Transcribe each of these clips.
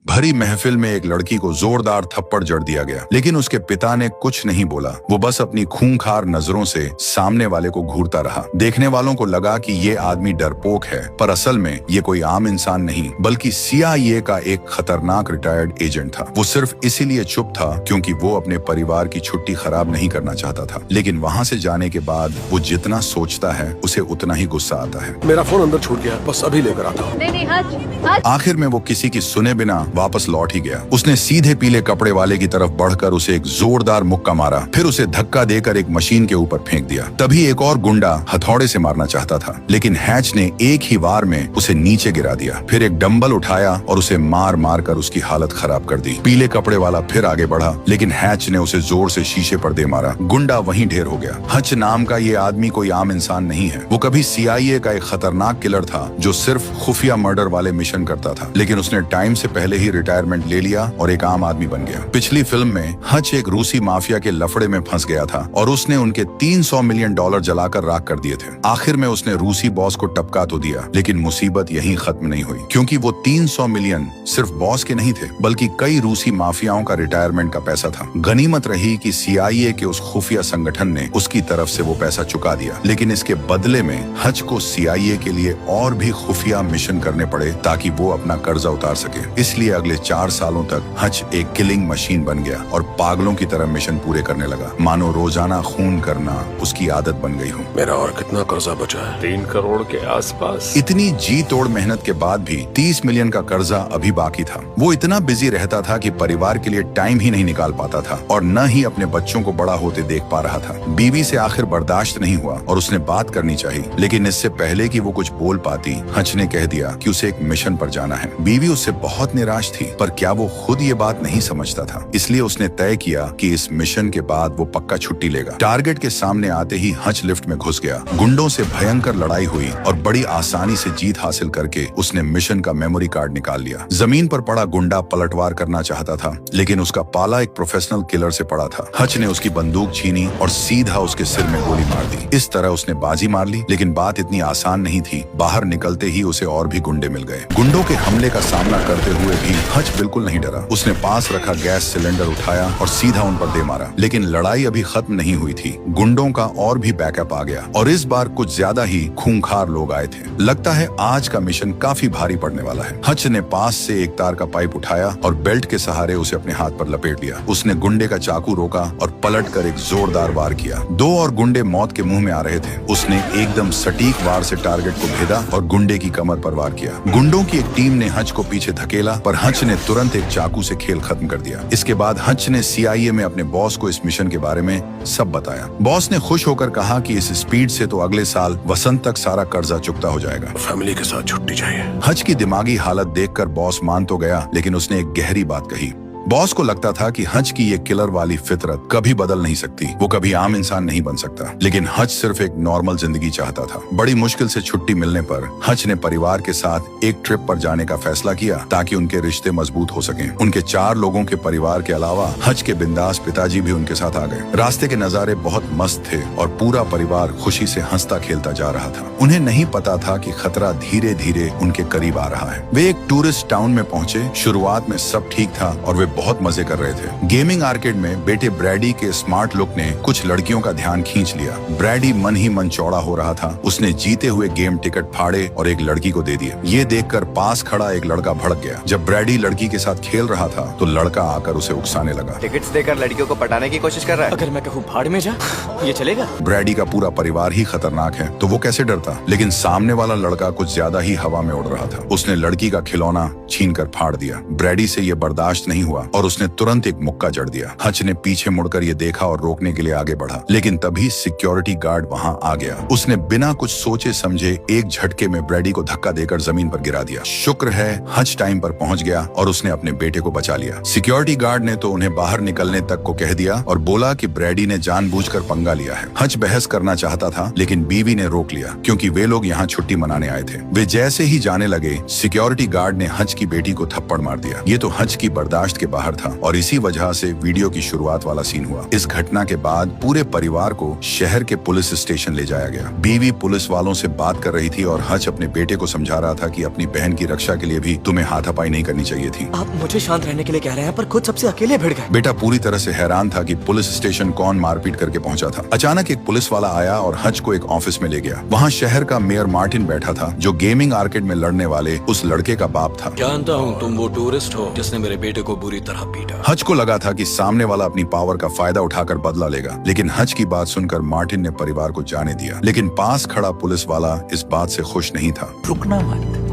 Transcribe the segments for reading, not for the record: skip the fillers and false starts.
भरी महफिल में एक लड़की को जोरदार थप्पड़ जड़ दिया गया, लेकिन उसके पिता ने कुछ नहीं बोला। वो बस अपनी खूंखार नजरों से सामने वाले को घूरता रहा। देखने वालों को लगा कि ये आदमी डरपोक है, पर असल में ये कोई आम इंसान नहीं बल्कि CIA का एक खतरनाक रिटायर्ड एजेंट था। वो सिर्फ इसीलिए चुप था क्योंकि वो अपने परिवार की छुट्टी खराब नहीं करना चाहता था। लेकिन वहाँ से जाने के बाद वो जितना सोचता है उसे उतना ही गुस्सा आता है। मेरा फोन अंदर छूट गया, बस अभी लेकर आता हूँ। नहीं, हज। आखिर में वो किसी की सुने बिना वापस लौट ही गया। उसने सीधे पीले कपड़े वाले की तरफ बढ़कर उसे एक जोरदार मुक्का मारा, फिर उसे धक्का देकर एक मशीन के ऊपर फेंक दिया। तभी एक और गुंडा हथौड़े से मारना चाहता था, लेकिन हैच ने एक ही वार में उसे नीचे गिरा दिया। फिर एक डंबल उठाया और उसे मार मार कर उसकी हालत खराब कर दी। पीले कपड़े वाला फिर आगे बढ़ा, लेकिन हैच ने उसे जोर से शीशे पर दे मारा। गुंडा वहीं ढेर हो गया। हच नाम का ये आदमी कोई आम इंसान नहीं है। वो कभी CIA का एक खतरनाक किलर था जो सिर्फ खुफिया मर्डर वाले मिशन करता था, लेकिन उसने टाइम से पहले ही रिटायरमेंट ले लिया और एक आम आदमी बन गया। पिछली फिल्म में हच एक रूसी माफिया के लफड़े में फंस गया था और उसने उनके $300 मिलियन जलाकर राख कर दिए थे। आखिर में उसने रूसी बॉस को टपका तो दिया, लेकिन मुसीबत यहीं खत्म नहीं हुई, क्योंकि वो 300 मिलियन सिर्फ बॉस के नहीं थे बल्कि कई रूसी माफियाओं का रिटायरमेंट का पैसा था। गनीमत रही कि CIA के उस खुफिया संगठन ने उसकी तरफ से वो पैसा चुका दिया, लेकिन इसके बदले में हच को CIA के लिए और भी खुफिया मिशन करने पड़े ताकि वो अपना कर्जा उतार सके। इसलिए अगले 4 सालों तक हच एक किलिंग मशीन बन गया और पागलों की तरह मिशन पूरे करने लगा, मानो रोजाना खून करना उसकी आदत बन गई हो। मेरा और कितना कर्जा बचा है? 3 करोड़ के आसपास। इतनी जी तोड़ मेहनत के बाद भी 30 मिलियन का कर्जा अभी बाकी था। वो इतना बिजी रहता था कि परिवार के लिए टाइम ही नहीं निकाल पाता था और न ही अपने बच्चों को बड़ा होते देख पा रहा था। बीवी से आखिर बर्दाश्त नहीं हुआ और उसने बात करनी चाहिए, लेकिन इससे पहले कि वो कुछ बोल पाती, हच ने कह दिया कि उसे एक मिशन पर जाना है। बीवी उससे बहुत निराश थी, पर क्या वो खुद ये बात नहीं समझता था। इसलिए उसने तय किया कि इस मिशन के बाद वो पक्का छुट्टी लेगा। टारगेट के सामने आते ही हच लिफ्ट में घुस गया। गुंडों से भयंकर लड़ाई हुई और बड़ी आसानी से जीत हासिल करके उसने मिशन का मेमोरी कार्ड निकाल लिया। जमीन पर पड़ा गुंडा पलटवार करना चाहता था, लेकिन उसका पाला एक प्रोफेशनल किलर से पड़ा था। हच ने उसकी बंदूक छीनी और सीधा उसके सिर में गोली मार दी। इस तरह उसने बाजी मार ली, लेकिन बात इतनी आसान नहीं थी। बाहर निकलते ही उसे और भी गुंडे मिल गए। गुंडों के हमले का सामना करते हुए भी हच बिल्कुल नहीं डरा। उसने पास रखा गैस सिलेंडर उठाया और सीधा उन पर दे मारा। लेकिन लड़ाई अभी खत्म नहीं हुई थी। गुंडों का और भी बैकअप आ गया और इस बार कुछ ज्यादा ही खूंखार लोग आए थे। लगता है आज का मिशन काफी भारी पड़ने वाला है। हच ने पास से एक तार का पाइप उठाया और बेल्ट के सहारे उसे अपने हाथ पर लपेट लिया। उसने गुंडे का चाकू रोका और पलट कर एक जोरदार वार किया। 2 और गुंडे मौत के मुंह में आ रहे थे। उसने एकदम सटीक वार से टारगेट को भेदा और गुंडे की कमर पर वार किया। गुंडों की एक टीम ने हच को पीछे धकेला, पर हच ने तुरंत एक चाकू से खेल खत्म कर दिया। इसके बाद हच ने CIA में अपने बॉस को इस मिशन के बारे में सब बताया। बॉस ने खुश होकर कहा कि इस स्पीड से तो अगले साल वसंत तक सारा कर्जा चुकता हो जाएगा। फैमिली के साथ छुट्टी चाहिए। हच की दिमागी हालत देखकर बॉस मान तो गया, लेकिन उसने एक गहरी बात कही। बॉस को लगता था कि हच की ये किलर वाली फितरत कभी बदल नहीं सकती। वो कभी आम इंसान नहीं बन सकता। लेकिन हच सिर्फ एक नॉर्मल जिंदगी चाहता था। बड़ी मुश्किल से छुट्टी मिलने पर हच ने परिवार के साथ एक ट्रिप पर जाने का फैसला किया ताकि उनके रिश्ते मजबूत हो सकें। उनके 4 लोगों के परिवार के अलावा हच के बिंदास पिताजी भी उनके साथ आ गए। रास्ते के नजारे बहुत मस्त थे और पूरा परिवार खुशी से हंसता खेलता जा रहा था। उन्हें नहीं पता था कि खतरा धीरे धीरे उनके करीब आ रहा है। वे एक टूरिस्ट टाउन में पहुंचे। शुरुआत में सब ठीक था और वे बहुत मजे कर रहे थे। गेमिंग आर्केड में बेटे ब्रैडी के स्मार्ट लुक ने कुछ लड़कियों का ध्यान खींच लिया। ब्रैडी मन ही मन चौड़ा हो रहा था। उसने जीते हुए गेम टिकट फाड़े और एक लड़की को दे दिए। ये देखकर पास खड़ा एक लड़का भड़क गया। जब ब्रैडी लड़की के साथ खेल रहा था तो लड़का आकर उसे उकसाने लगा। टिकट्स देकर लड़कियों को पटाने की कोशिश कर रहा है। अगर मैं कहूँ भाड़ में जा, ये चलेगा? ब्रैडी का पूरा परिवार ही खतरनाक है, तो वो कैसे डरता। लेकिन सामने वाला लड़का कुछ ज्यादा ही हवा में उड़ रहा था। उसने लड़की का खिलौना छीन कर फाड़ दिया। ब्रैडी से ये बर्दाश्त नहीं हुआ और उसने तुरंत एक मुक्का जड़ दिया। हच ने पीछे मुड़कर ये देखा और रोकने के लिए आगे बढ़ा, लेकिन तभी सिक्योरिटी गार्ड वहां आ गया। उसने बिना कुछ सोचे समझे एक झटके में ब्रैडी को धक्का देकर जमीन पर गिरा दिया। शुक्र है हच टाइम पर पहुंच गया और उसने अपने बेटे को बचा लिया। सिक्योरिटी गार्ड ने तो उन्हें बाहर निकलने तक को कह दिया और बोला कि ब्रैडी ने जानबूझकर पंगा लिया है। हच बहस करना चाहता था, लेकिन बीवी ने रोक लिया क्योंकि वे लोग यहाँ छुट्टी मनाने आए थे। वे जैसे ही जाने लगे, सिक्योरिटी गार्ड ने हच की बेटी को थप्पड़ मार दिया। ये तो हच की बर्दाश्त के बाहर था और इसी वजह से वीडियो की शुरुआत वाला सीन हुआ। इस घटना के बाद पूरे परिवार को शहर के पुलिस स्टेशन ले जाया गया। बीवी पुलिस वालों से बात कर रही थी और हच अपने बेटे को समझा रहा था कि अपनी बहन की रक्षा के लिए भी तुम्हें हाथापाई नहीं करनी चाहिए थी। आप मुझे शांत रहने के लिए कह रहे हैं पर खुद सबसे अकेले भिड़ गए। बेटा पूरी तरह से हैरान था कि पुलिस स्टेशन कौन मारपीट करके पहुंचा था। अचानक एक पुलिस वाला आया और हच को एक ऑफिस में ले गया। वहाँ शहर का मेयर मार्टिन बैठा था जो गेमिंग आर्केड में लड़ने वाले उस लड़के का बाप था। जानता हूँ तुम वो टूरिस्ट हो जिसने मेरे बेटे को बुरी तरह पीटा। हच को लगा था कि सामने वाला अपनी पावर का फायदा उठाकर बदला लेगा, लेकिन हच की बात सुनकर मार्टिन ने परिवार को जाने दिया। लेकिन पास खड़ा पुलिस वाला इस बात से खुश नहीं था। रुकना मत,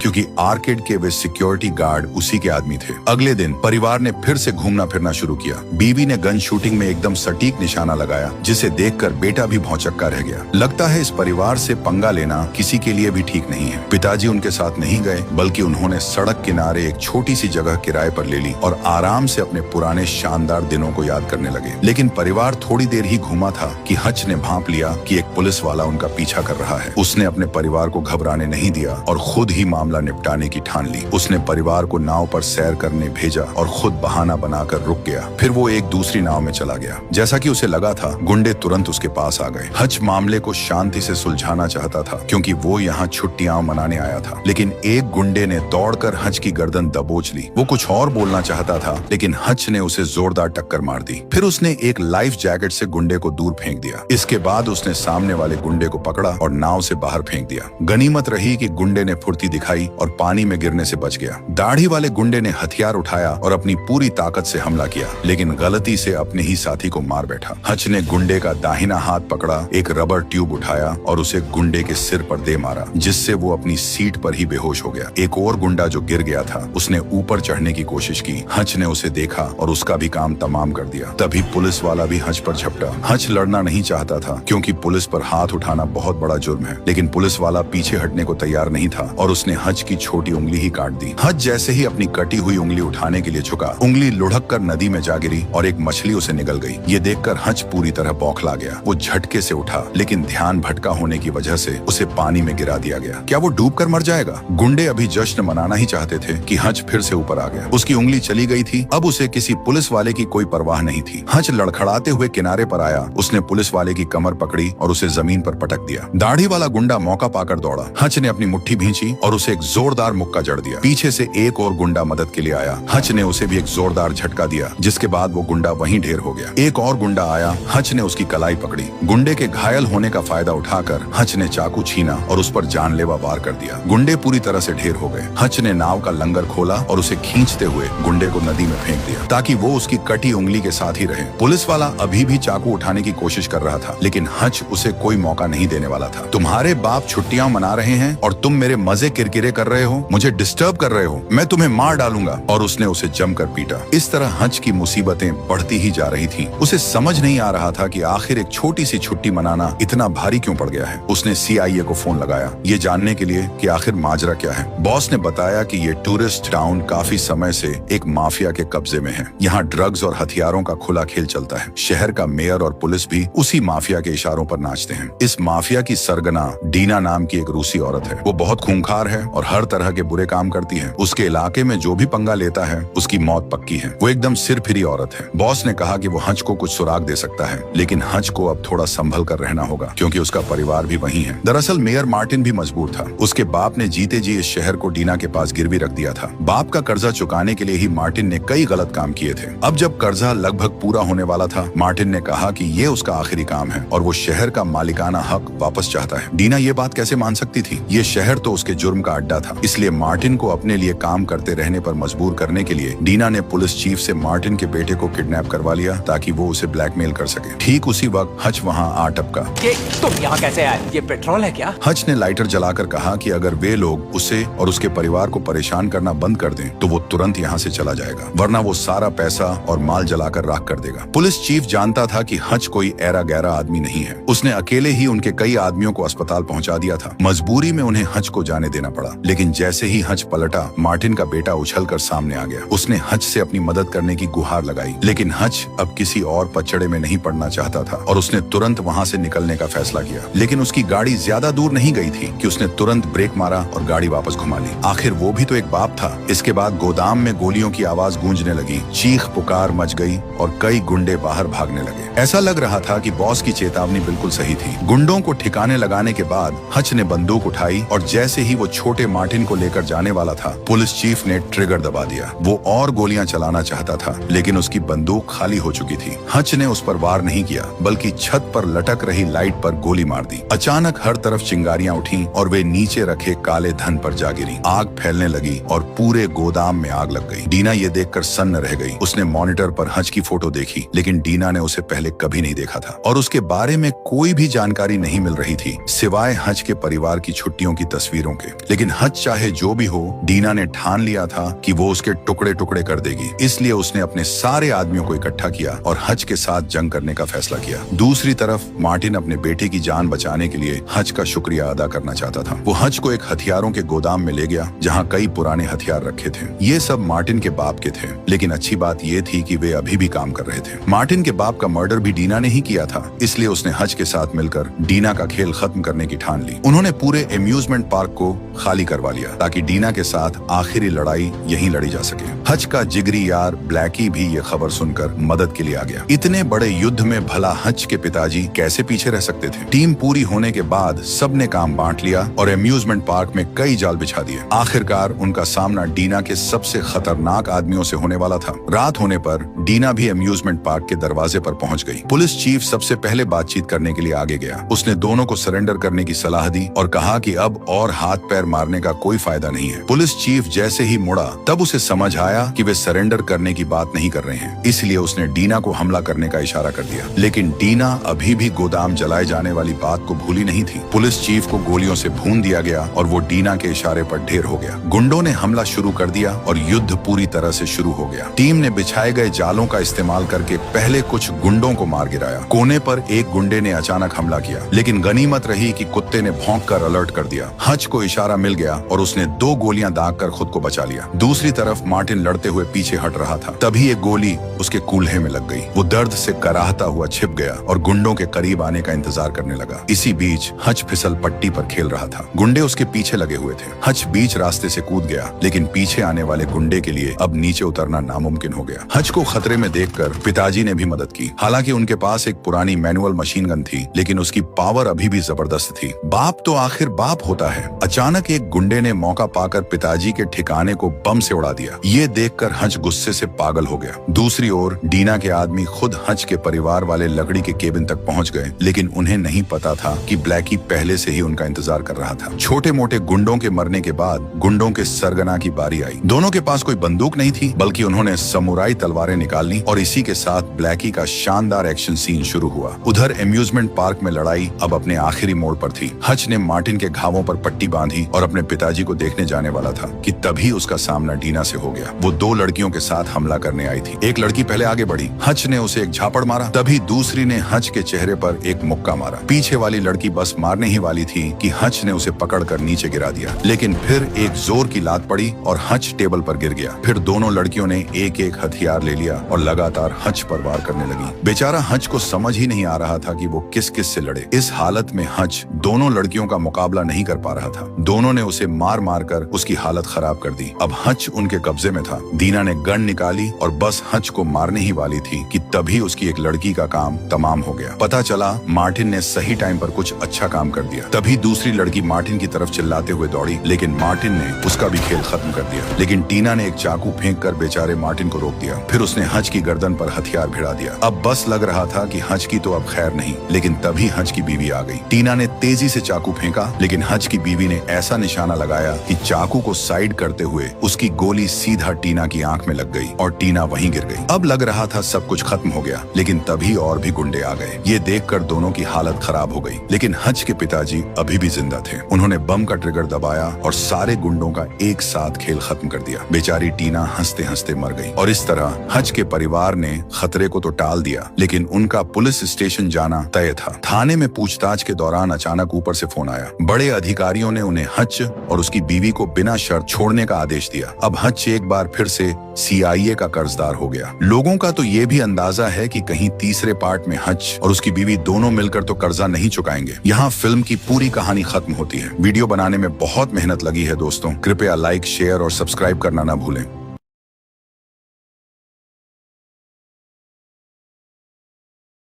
क्योंकि आर्केड के वे सिक्योरिटी गार्ड उसी के आदमी थे। अगले दिन परिवार ने फिर से घूमना फिरना शुरू किया। बीवी ने गन शूटिंग में एकदम सटीक निशाना लगाया, जिसे देखकर बेटा भी भौचक्का रह गया। लगता है इस परिवार से पंगा लेना किसी के लिए भी ठीक नहीं है। पिताजी उनके साथ नहीं गए, बल्कि उन्होंने सड़क किनारे एक छोटी सी जगह किराए पर ले ली और आराम से अपने पुराने शानदार दिनों को याद करने लगे। लेकिन परिवार थोड़ी देर ही घूमा था कि हच ने भांप लिया कि एक पुलिस वाला उनका पीछा कर रहा है। उसने अपने परिवार को घबराने नहीं दिया और खुद ही मामला निपटाने की ठान ली। उसने परिवार को नाव पर सैर करने भेजा और खुद बहाना बनाकर रुक गया। फिर वो एक दूसरी नाव में चला गया। जैसा कि उसे लगा था, गुंडे तुरंत उसके पास आ गए। हच मामले को शांति से सुलझाना चाहता था क्योंकि वो यहाँ छुट्टियां मनाने आया था। लेकिन एक गुंडे ने दौड़कर हच की गर्दन दबोच ली। वो कुछ और बोलना चाहता था, लेकिन हच ने उसे जोरदार टक्कर मार दी। फिर उसने एक लाइफ जैकेट से गुंडे को दूर फेंक दिया। इसके बाद उसने सामने वाले गुंडे को पकड़ा और नाव से बाहर फेंक दिया। गनीमत रही कि गुंडे ने फुर्ती दिखाई और पानी में गिरने से बच गया। दाढ़ी वाले गुंडे ने हथियार उठाया और अपनी पूरी ताकत से हमला किया, लेकिन गलती से अपने ही साथी को मार बैठा। हच ने गुंडे का दाहिना हाथ पकड़ा, एक रबर ट्यूब उठाया और उसे गुंडे के सिर पर दे मारा, जिससे वो अपनी सीट पर ही बेहोश हो गया। एक और गुंडा जो गिर गया था, उसने ऊपर चढ़ने की कोशिश की। हच ने उसे देखा और उसका भी काम तमाम कर दिया। तभी पुलिस वाला भी हच पर झपटा। हच लड़ना नहीं चाहता था क्योंकि पुलिस पर हाथ उठाना बहुत बड़ा जुर्म है, लेकिन पुलिस वाला पीछे हटने को तैयार नहीं था और उसने हच की छोटी उंगली ही काट दी। हच जैसे ही अपनी कटी हुई उंगली उठाने के लिए झुका, उंगली लुढ़क कर नदी में जा गिरी और एक मछली उसे निगल गई। ये देखकर हच पूरी तरह बौखला गया। वो झटके से उठा, लेकिन ध्यान भटका होने की वजह से उसे पानी में गिरा दिया गया। क्या वो डूब कर मर जाएगा? गुंडे अभी जश्न मनाना ही चाहते थे कि हच फिर से ऊपर आ गया। उसकी उंगली चली गई थी। अब उसे किसी पुलिस वाले की कोई परवाह नहीं थी। हच लड़खड़ाते हुए किनारे पर आया। उसने पुलिस वाले की कमर पकड़ी और उसे जमीन पर पटक दिया। दाढ़ी वाला गुंडा मौका पाकर दौड़ा। हच ने अपनी मुट्ठी भींची और उसे एक जोरदार मुक्का जड़ दिया। पीछे से एक और गुंडा मदद के लिए आया। हच ने उसे भी एक जोरदार झटका दिया, जिसके बाद वो गुंडा वहीं ढेर हो गया। एक और गुंडा आया। हच ने उसकी कलाई पकड़ी। गुंडे के घायल होने का फायदा उठाकर हच ने चाकू छीना और उस पर जानलेवा वार कर दिया। गुंडे पूरी तरह से ढेर हो गए। हच ने नाव का लंगर खोला और उसे खींचते हुए गुंडे को नदी में फेंक दिया ताकि वो उसकी कटी उंगली के साथ ही रहे। पुलिस वाला अभी भी चाकू उठाने की कोशिश कर रहा था, लेकिन हच उसे कोई मौका नहीं देने वाला था। तुम्हारे बाप छुट्टियां मना रहे हैं और तुम मेरे मजे किरकिरे कर रहे हो, मुझे डिस्टर्ब कर रहे हो, मैं तुम्हें मार डालूंगा। और उसने उसे जमकर पीटा। इस तरह हच की मुसीबतें बढ़ती ही जा रही थीं। उसे समझ नहीं आ रहा था कि आखिर एक छोटी सी छुट्टी मनाना इतना भारी क्यों पड़ गया है। उसने CIA को फोन लगाया, ये जानने के लिए कि आखिर माजरा क्या है। बॉस ने बताया कि ये टूरिस्ट टाउन काफी समय से एक माफिया के कब्जे में है। यहाँ ड्रग्स और हथियारों का खुला खेल चलता है। शहर का मेयर और पुलिस भी उसी माफिया के इशारों पर नाचते हैं। इस माफिया की सरगना डीना नाम की एक रूसी औरत है। वो बहुत खूंखार है और हर तरह के बुरे काम करती है। उसके इलाके में जो भी पंगा लेता है उसकी मौत पक्की है। वो एकदम सिरफिरी औरत है। बॉस ने कहा कि वो हच को कुछ सुराग दे सकता है, लेकिन हच को अब थोड़ा संभल कर रहना होगा क्योंकि उसका परिवार भी वहीं है। दरअसल मेयर मार्टिन भी मजबूर था। उसके बाप ने जीते जी इस शहर को डीना के पास गिरवी रख दिया था। बाप का कर्जा चुकाने के लिए ही मार्टिन ने कई गलत काम किए थे। अब जब कर्जा लगभग पूरा होने वाला था, मार्टिन ने कहा कि ये उसका आखिरी काम है और वो शहर का मालिकाना हक वापस चाहता है। डीना ये बात कैसे मान सकती थी? ये शहर तो उसके जुर्म का अड्डा था। इसलिए मार्टिन को अपने लिए काम करते रहने पर मजबूर करने के लिए डीना ने पुलिस चीफ से मार्टिन के बेटे को किडनैप करवा लिया ताकि वो उसे ब्लैकमेल कर सके। ठीक उसी वक्त हच वहाँ आ टपका। तुम यहाँ कैसे आए? ये पेट्रोल है क्या? हच ने लाइटर जलाकर कहा कि अगर वे लोग उसे और उसके परिवार को परेशान करना बंद कर दें तो वो तुरंत यहाँ से चला जाएगा, वरना वो सारा पैसा और माल जलाकर राख कर देगा। पुलिस चीफ जानता था कि हच कोई ऐरा गैरा आदमी नहीं है। उसने अकेले ही उनके कई आदमियों को अस्पताल पहुंचा दिया था। मजबूरी में उन्हें हच को जाने देना पड़ा। पड़ा। लेकिन जैसे ही हच पलटा, मार्टिन का बेटा उछलकर सामने आ गया। उसने हच से अपनी मदद करने की गुहार लगाई, लेकिन हच अब किसी और पचड़े में नहीं पड़ना चाहता था और उसने तुरंत वहां से निकलने का फैसला किया। लेकिन उसकी गाड़ी ज्यादा दूर नहीं गई थी कि उसने तुरंत ब्रेक मारा और गाड़ी वापस घुमा ली। आखिर वो भी तो एक बाप था। इसके बाद गोदाम में गोलियों की आवाज गूंजने लगी, चीख पुकार मच गई और कई गुंडे बाहर भागने लगे। ऐसा लग रहा था कि बॉस की चेतावनी बिल्कुल सही थी। गुंडों को ठिकाने लगाने के बाद हच ने बंदूक उठाई और जैसे ही वो छोटे मार्टिन को लेकर जाने वाला था, पुलिस चीफ ने ट्रिगर दबा दिया। वो और गोलियां चलाना चाहता था, लेकिन उसकी बंदूक खाली हो चुकी थी। हच ने उस पर वार नहीं किया, बल्कि छत पर लटक रही लाइट पर गोली मार दी। अचानक हर तरफ चिंगारियां उठी और वे नीचे रखे काले धन पर जा गिरी। आग फैलने लगी और पूरे गोदाम में आग लग गई। डीना ये देखकर सन्न रह गई। उसने मॉनिटर पर हच की फोटो देखी, लेकिन डीना ने उसे पहले कभी नहीं देखा था और उसके बारे में कोई भी जानकारी नहीं मिल रही थी, सिवाय हच के परिवार की छुट्टियों की तस्वीरों के। लेकिन हच चाहे जो भी हो, डीना ने ठान लिया था कि वो उसके टुकड़े टुकड़े कर देगी। इसलिए उसने अपने सारे आदमियों को इकट्ठा किया और हच के साथ जंग करने का फैसला किया। दूसरी तरफ मार्टिन अपने बेटे की जान बचाने के लिए हच का शुक्रिया अदा करना चाहता था। वो हच को एक हथियारों के गोदाम में ले गया, जहाँ कई पुराने हथियार रखे थे। ये सब मार्टिन के बाप के थे, लेकिन अच्छी बात ये थी कि वे अभी भी काम कर रहे थे। मार्टिन के बाप का मर्डर भी डीना ने ही किया था, इसलिए उसने हच के साथ मिलकर डीना का खेल खत्म करने की ठान ली। उन्होंने पूरे एम्यूजमेंट पार्क को खाली करवा लिया ताकि डीना के साथ आखिरी लड़ाई यहीं लड़ी जा सके। हच का जिगरी यार ब्लैकी भी ये खबर सुनकर मदद के लिए आ गया। इतने बड़े युद्ध में भला हच के पिताजी कैसे पीछे रह सकते थे। टीम पूरी होने के बाद सबने काम बांट लिया और एम्यूजमेंट पार्क में कई जाल बिछा दिए। आखिरकार उनका सामना डीना के सबसे खतरनाक आदमियों से होने वाला था। रात होने पर डीना भी एम्यूजमेंट पार्क के दरवाजे पर पहुंच गई। पुलिस चीफ सबसे पहले बातचीत करने के लिए आगे गया। उसने दोनों को सरेंडर करने की सलाह दी और कहा कि अब और हाथ पैर मारने का कोई फायदा नहीं है। पुलिस चीफ जैसे ही मुड़ा, तब उसे समझ आया कि वे सरेंडर करने की बात नहीं कर रहे हैं, इसलिए उसने डीना को हमला करने का इशारा कर दिया। लेकिन डीना अभी भी गोदाम जलाए जाने वाली बात को भूली नहीं थी। पुलिस चीफ को गोलियों से भून दिया गया और वो डीना के इशारे पर ढेर हो गया। गुंडों ने हमला शुरू कर दिया और युद्ध पूरी तरह से शुरू हो गया। टीम ने बिछाए गए जालों का इस्तेमाल करके पहले कुछ गुंडों को मार गिराया। कोने पर एक गुंडे ने अचानक हमला किया, लेकिन गनीमत रही कि कुत्ते ने भौंक कर अलर्ट कर दिया। हच को इशारा मिल गया और उसने 2 गोलियां दागकर खुद को बचा लिया। दूसरी तरफ मार्टिन लड़ते हुए पीछे हट रहा था। तभी एक गोली उसके कूल्हे में लग गई। वो दर्द से कराहता हुआ छिप गया और गुंडों के करीब आने का इंतजार करने लगा। इसी बीच हच फिसल पट्टी पर खेल रहा था। गुंडे उसके पीछे लगे हुए थे। हच बीच रास्ते से कूद गया, लेकिन पीछे आने वाले गुंडे के लिए अब नीचे उतरना नामुमकिन हो गया। हच को खतरे में देखकर पिताजी ने भी मदद की। हालांकि उनके पास एक पुरानी मैनुअल मशीन गन थी, लेकिन उसकी पावर अभी भी जबरदस्त थी। बाप तो आखिर बाप होता है। अचानक एक गुंडे ने मौका पाकर पिताजी के ठिकाने को बम से उड़ा दिया। ये देखकर हच गुस्से से पागल हो गया। दूसरी ओर डीना के आदमी खुद हच के परिवार वाले लकड़ी के केबिन तक पहुंच गए, लेकिन उन्हें नहीं पता था कि ब्लैकी पहले से ही उनका इंतजार कर रहा था। छोटे मोटे गुंडों के मरने के बाद गुंडों के सरगना की बारी आई। दोनों के पास कोई बंदूक नहीं थी, बल्कि उन्होंने समुराई तलवारें निकाल ली और इसी के साथ ब्लैकी का शानदार एक्शन सीन शुरू हुआ। उधर एम्यूजमेंट पार्क में लड़ाई अब अपने आखिरी मोड़ पर थी। हच ने मार्टिन के घावों पर पट्टी बांधी और अपने पिताजी को देखने जाने वाला था कि तभी उसका सामना डीना से हो गया। वो 2 लड़कियों के साथ हमला करने आई थी। एक लड़की पहले आगे बढ़ी। हच ने उसे एक झापड़ मारा, तभी दूसरी ने हच के चेहरे पर एक मुक्का मारा। पीछे वाली लड़की बस मारने ही वाली थी कि हच ने उसे पकड़कर नीचे गिरा दिया, लेकिन फिर एक जोर की लात पड़ी और हच टेबल पर गिर गया। फिर दोनों लड़कियों ने एक एक हथियार ले लिया और लगातार हच पर वार करने लगी। बेचारा हच को समझ ही नहीं आ रहा था कि वो किस किस से लड़े। इस हालत में हच दोनों लड़कियों का मुकाबला नहीं कर पा रहा था। दोनों ने उसे मार मार कर उसकी हालत खराब कर दी। अब हच उनके कब्जे में था। दीना ने गन निकाली और बस हच को मारने ही वाली थी कि तभी उसकी एक लड़की का काम तमाम हो गया। पता चला मार्टिन ने सही टाइम पर कुछ अच्छा काम कर दिया। तभी दूसरी लड़की मार्टिन की तरफ चिल्लाते हुए दौड़ी, लेकिन मार्टिन ने उसका भी खेल खत्म कर दिया। लेकिन टीना ने एक चाकू फेंक कर बेचारे मार्टिन को रोक दिया। फिर उसने हच की गर्दन पर हथियार भिड़ा दिया। अब बस लग रहा था कि हच की तो अब खैर नहीं, लेकिन तभी हच की बीवी आ गई। टीना ने तेजी से चाकू फेंका, लेकिन हच की बीवी ने ऐसा निशाना लगाया कि चाकू को साइड करते हुए उसकी गोली सीधा टीना की आंख में लग गई और टीना वहीं गिर गई। अब लग रहा था सब कुछ खत्म हो गया, लेकिन तभी और भी गुंडे आ गए। ये देखकर दोनों की हालत खराब हो गई, लेकिन हच के पिताजी अभी भी जिंदा थे। उन्होंने बम का ट्रिगर दबाया और सारे गुंडों का एक साथ खेल खत्म कर दिया। बेचारी टीना हंसते हंसते मर गई और इस तरह हच के परिवार ने खतरे को तो टाल दिया, लेकिन उनका पुलिस स्टेशन जाना तय था। थाने में पूछताछ के दौरान अचानक ऊपर से फोन आया। बड़े अधिकारियों ने उन्हें हच हच और उसकी बीवी को बिना शर्त छोड़ने का आदेश दिया। अब हच एक बार फिर से CIA का कर्जदार हो गया। लोगों का तो ये भी अंदाजा है कि कहीं तीसरे पार्ट में हच और उसकी बीवी दोनों मिलकर तो कर्जा नहीं चुकाएंगे। यहाँ फिल्म की पूरी कहानी खत्म होती है। वीडियो बनाने में बहुत मेहनत लगी है दोस्तों। कृपया लाइक, शेयर और सब्सक्राइब करना ना भूलें।